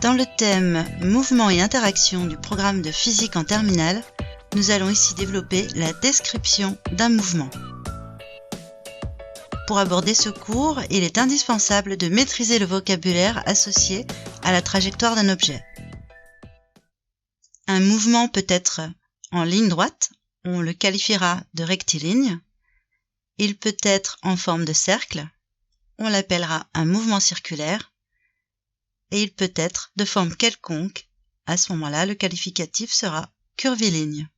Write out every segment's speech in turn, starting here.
Dans le thème mouvement et interaction du programme de physique en terminale, nous allons ici développer la description d'un mouvement. Pour aborder ce cours, il est indispensable de maîtriser le vocabulaire associé à la trajectoire d'un objet. Un mouvement peut être en ligne droite, on le qualifiera de rectiligne. Il peut être en forme de cercle, on l'appellera un mouvement circulaire. Et il peut être de forme quelconque, à ce moment-là, le qualificatif sera curviligne.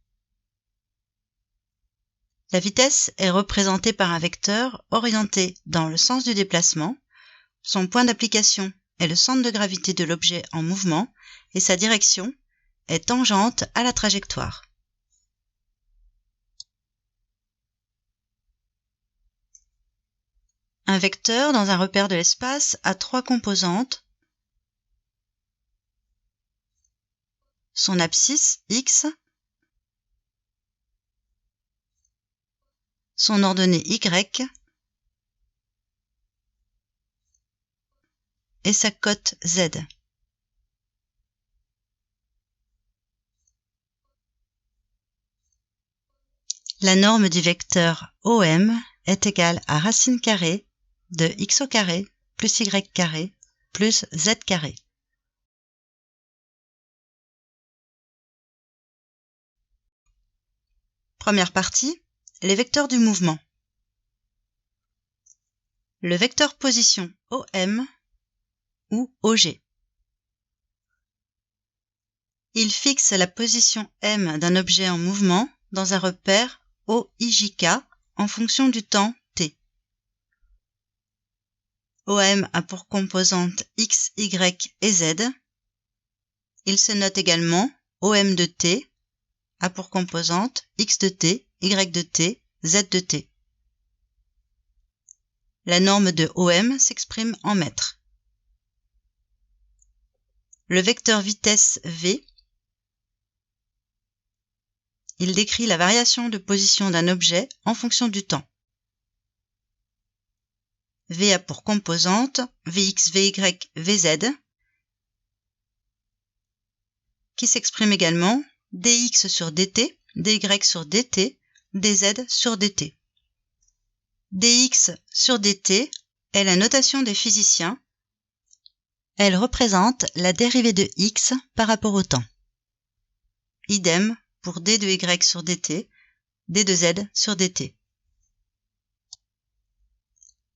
La vitesse est représentée par un vecteur orienté dans le sens du déplacement. Son point d'application est le centre de gravité de l'objet en mouvement et sa direction est tangente à la trajectoire. Un vecteur dans un repère de l'espace a trois composantes. Son abscisse, x, son ordonnée y et sa cote z. La norme du vecteur OM est égale à racine carrée de x au carré plus y carré plus z carré. Première partie, les vecteurs du mouvement. Le vecteur position OM ou OG. Il fixe la position M d'un objet en mouvement dans un repère OIJK en fonction du temps t. OM a pour composantes x, y et z. Il se note également OM de t a pour composantes x de t, y de t, z de t. La norme de OM s'exprime en mètres. Le vecteur vitesse v, il décrit la variation de position d'un objet en fonction du temps. V a pour composantes Vx, Vy, Vz, qui s'exprime également dx sur dt, dy sur dt, dz sur dt. dx sur dt est la notation des physiciens. Elle représente la dérivée de x par rapport au temps. Idem pour d de y sur dt, d de z sur dt.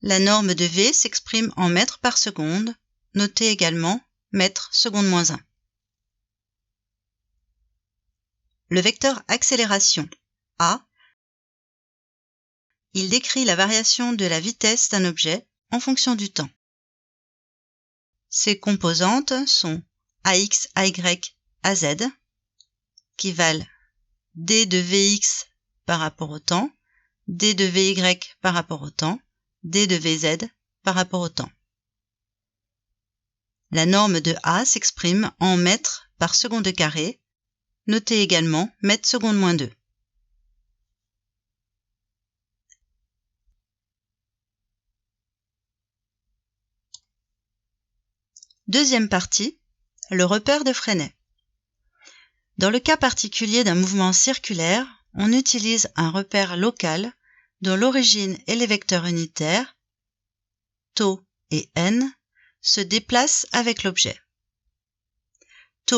La norme de v s'exprime en mètres par seconde, notée également mètres seconde moins 1. Le vecteur accélération a, il décrit la variation de la vitesse d'un objet en fonction du temps. Ses composantes sont ax, ay, az, qui valent d de vx par rapport au temps, d de vy par rapport au temps, d de vz par rapport au temps. La norme de a s'exprime en mètres par seconde carré, notée également mètres seconde moins 2. Deuxième partie, le repère de Freinet. Dans le cas particulier d'un mouvement circulaire, on utilise un repère local dont l'origine et les vecteurs unitaires, τ et n, se déplacent avec l'objet. τ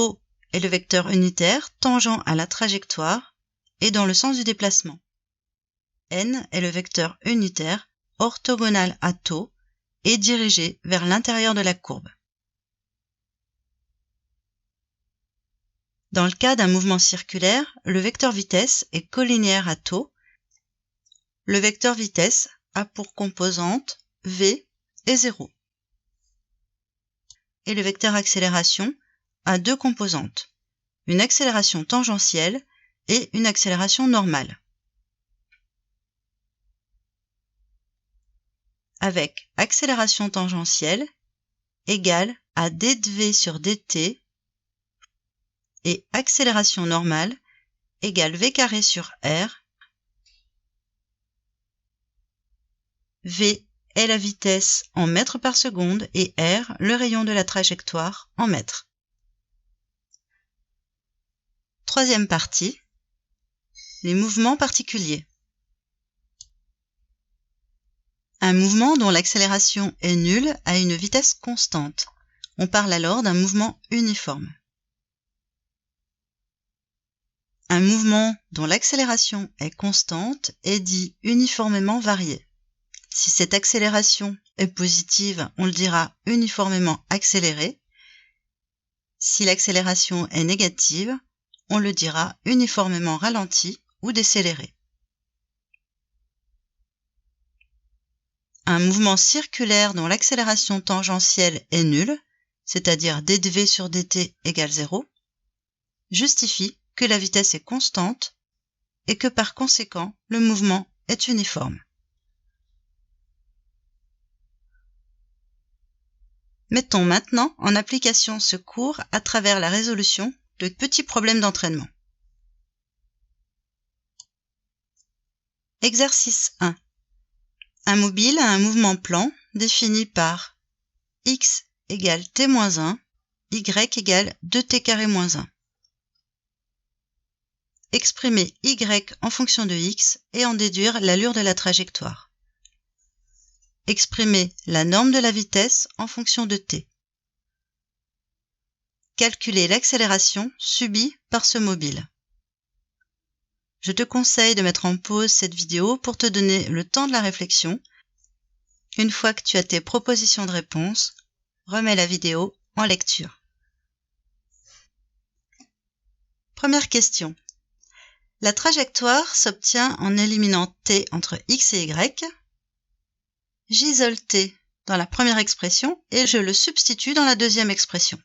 est le vecteur unitaire tangent à la trajectoire et dans le sens du déplacement. N est le vecteur unitaire orthogonal à τ et dirigé vers l'intérieur de la courbe. Dans le cas d'un mouvement circulaire, le vecteur vitesse est collinéaire à τ. Le vecteur vitesse a pour composantes v et 0. Et le vecteur accélération a deux composantes, une accélération tangentielle et une accélération normale. Avec accélération tangentielle égale à d de v sur dt et accélération normale égale v carré sur r. V est la vitesse en mètres par seconde et r le rayon de la trajectoire en mètres. Troisième partie, les mouvements particuliers. Un mouvement dont l'accélération est nulle a une vitesse constante. On parle alors d'un mouvement uniforme. Un mouvement dont l'accélération est constante est dit uniformément varié. Si cette accélération est positive, on le dira uniformément accéléré. Si l'accélération est négative, on le dira uniformément ralenti ou décéléré. Un mouvement circulaire dont l'accélération tangentielle est nulle, c'est-à-dire dv sur dt égale 0, justifie que la vitesse est constante et que par conséquent le mouvement est uniforme. Mettons maintenant en application ce cours à travers la résolution de petits problèmes d'entraînement. Exercice 1. Un mobile a un mouvement plan défini par x égale t-1, y égale 2t²-1. Exprimer y en fonction de x et en déduire l'allure de la trajectoire. Exprimer la norme de la vitesse en fonction de t. Calculer l'accélération subie par ce mobile. Je te conseille de mettre en pause cette vidéo pour te donner le temps de la réflexion. Une fois que tu as tes propositions de réponse, remets la vidéo en lecture. Première question. La trajectoire s'obtient en éliminant t entre x et y. J'isole t dans la première expression et je le substitue dans la deuxième expression.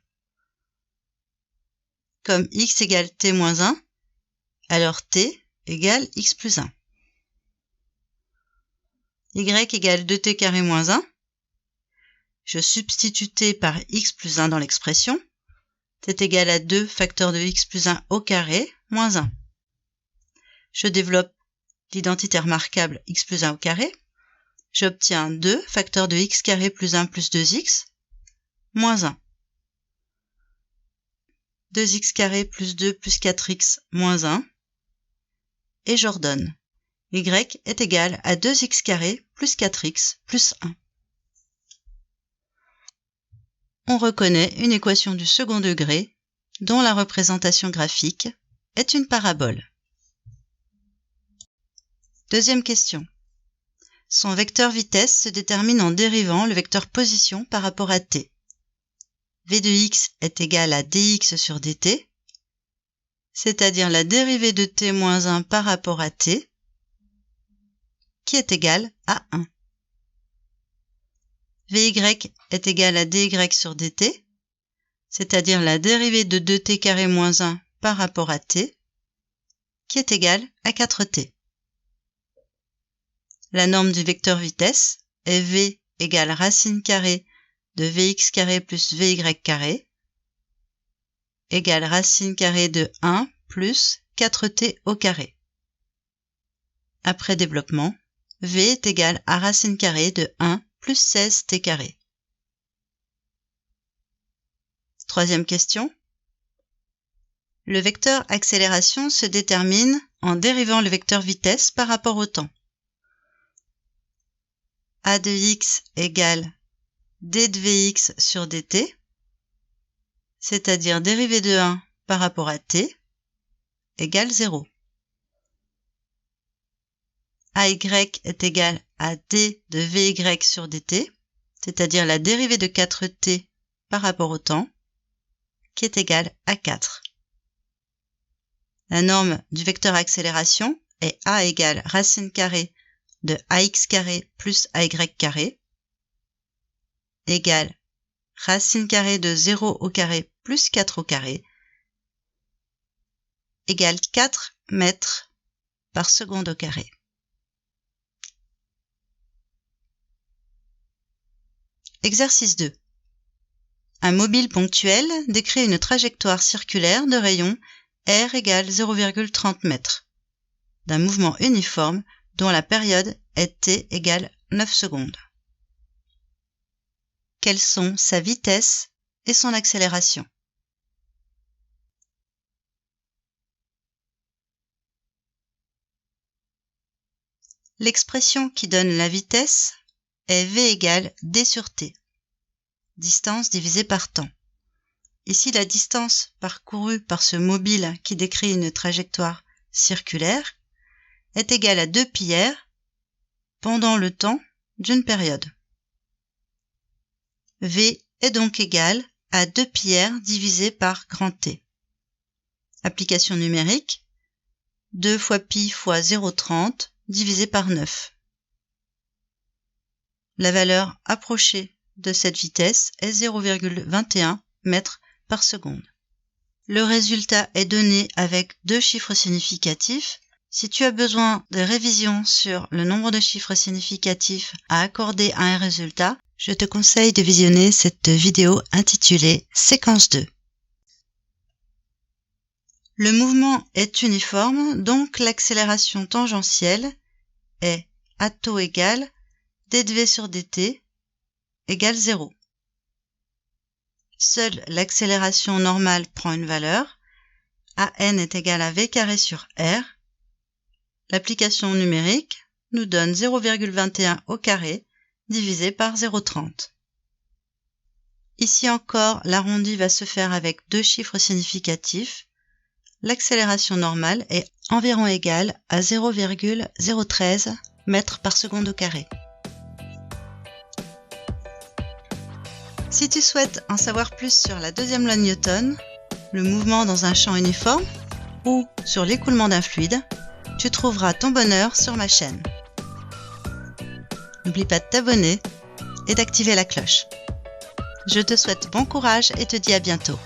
Comme x égale t-1, alors t égale x plus 1. Y égale 2t²-1. Je substitue t par x plus 1 dans l'expression. T est égal à 2 facteur de x plus 1 au carré moins 1. Je développe l'identité remarquable x plus 1 au carré. J'obtiens 2 facteur de x carré plus 1 plus 2x moins 1. 2x carré plus 2 plus 4x moins 1. Et j'ordonne. Y est égal à 2x carré plus 4x plus 1. On reconnaît une équation du second degré dont la représentation graphique est une parabole. Deuxième question. Son vecteur vitesse se détermine en dérivant le vecteur position par rapport à t. v de x est égal à dx sur dt, c'est-à-dire la dérivée de t moins 1 par rapport à t, qui est égal à 1. Vy est égal à dy sur dt, c'est-à-dire la dérivée de 2t² moins 1 par rapport à t, qui est égal à 4t. La norme du vecteur vitesse est v égale racine carrée de vx carré plus vy carré, égale racine carrée de 1 plus 4t au carré. Après développement, v est égal à racine carrée de 1 plus 16t carré. Troisième question. Le vecteur accélération se détermine en dérivant le vecteur vitesse par rapport au temps. A de x égale d de vx sur dt, c'est-à-dire dérivée de 1 par rapport à t, égale 0. AY est égal à d de vy sur dt, c'est-à-dire la dérivée de 4t par rapport au temps, qui est égale à 4. La norme du vecteur accélération est a égale racine carrée de ax carré plus ay carré, égale racine carrée de 0 au carré plus 4 au carré, égale 4 mètres par seconde au carré. Exercice 2. Un mobile ponctuel décrit une trajectoire circulaire de rayon r égale 0,30 m d'un mouvement uniforme dont la période est t égale 9 secondes. Quelles sont sa vitesse et son accélération? L'expression qui donne la vitesse est v égale d sur t, distance divisée par temps. Ici, la distance parcourue par ce mobile qui décrit une trajectoire circulaire est égale à 2 πr pendant le temps d'une période. V est donc égal à 2 πr divisé par grand T. Application numérique, 2 fois pi fois 0,30 divisé par 9. La valeur approchée de cette vitesse est 0,21 mètres par seconde. Le résultat est donné avec 2 chiffres significatifs. Si tu as besoin de révision sur le nombre de chiffres significatifs à accorder à un résultat, je te conseille de visionner cette vidéo intitulée Séquence 2. Le mouvement est uniforme, donc l'accélération tangentielle est à taux égal dv sur dt égale 0. Seule l'accélération normale prend une valeur. AN est égal à v carré sur r. L'application numérique nous donne 0,21 au carré divisé par 0,30. Ici encore, l'arrondi va se faire avec 2 chiffres significatifs. L'accélération normale est environ égale à 0,013 mètres par seconde au carré. Si tu souhaites en savoir plus sur la deuxième loi de Newton, le mouvement dans un champ uniforme ou sur l'écoulement d'un fluide, tu trouveras ton bonheur sur ma chaîne. N'oublie pas de t'abonner et d'activer la cloche. Je te souhaite bon courage et te dis à bientôt.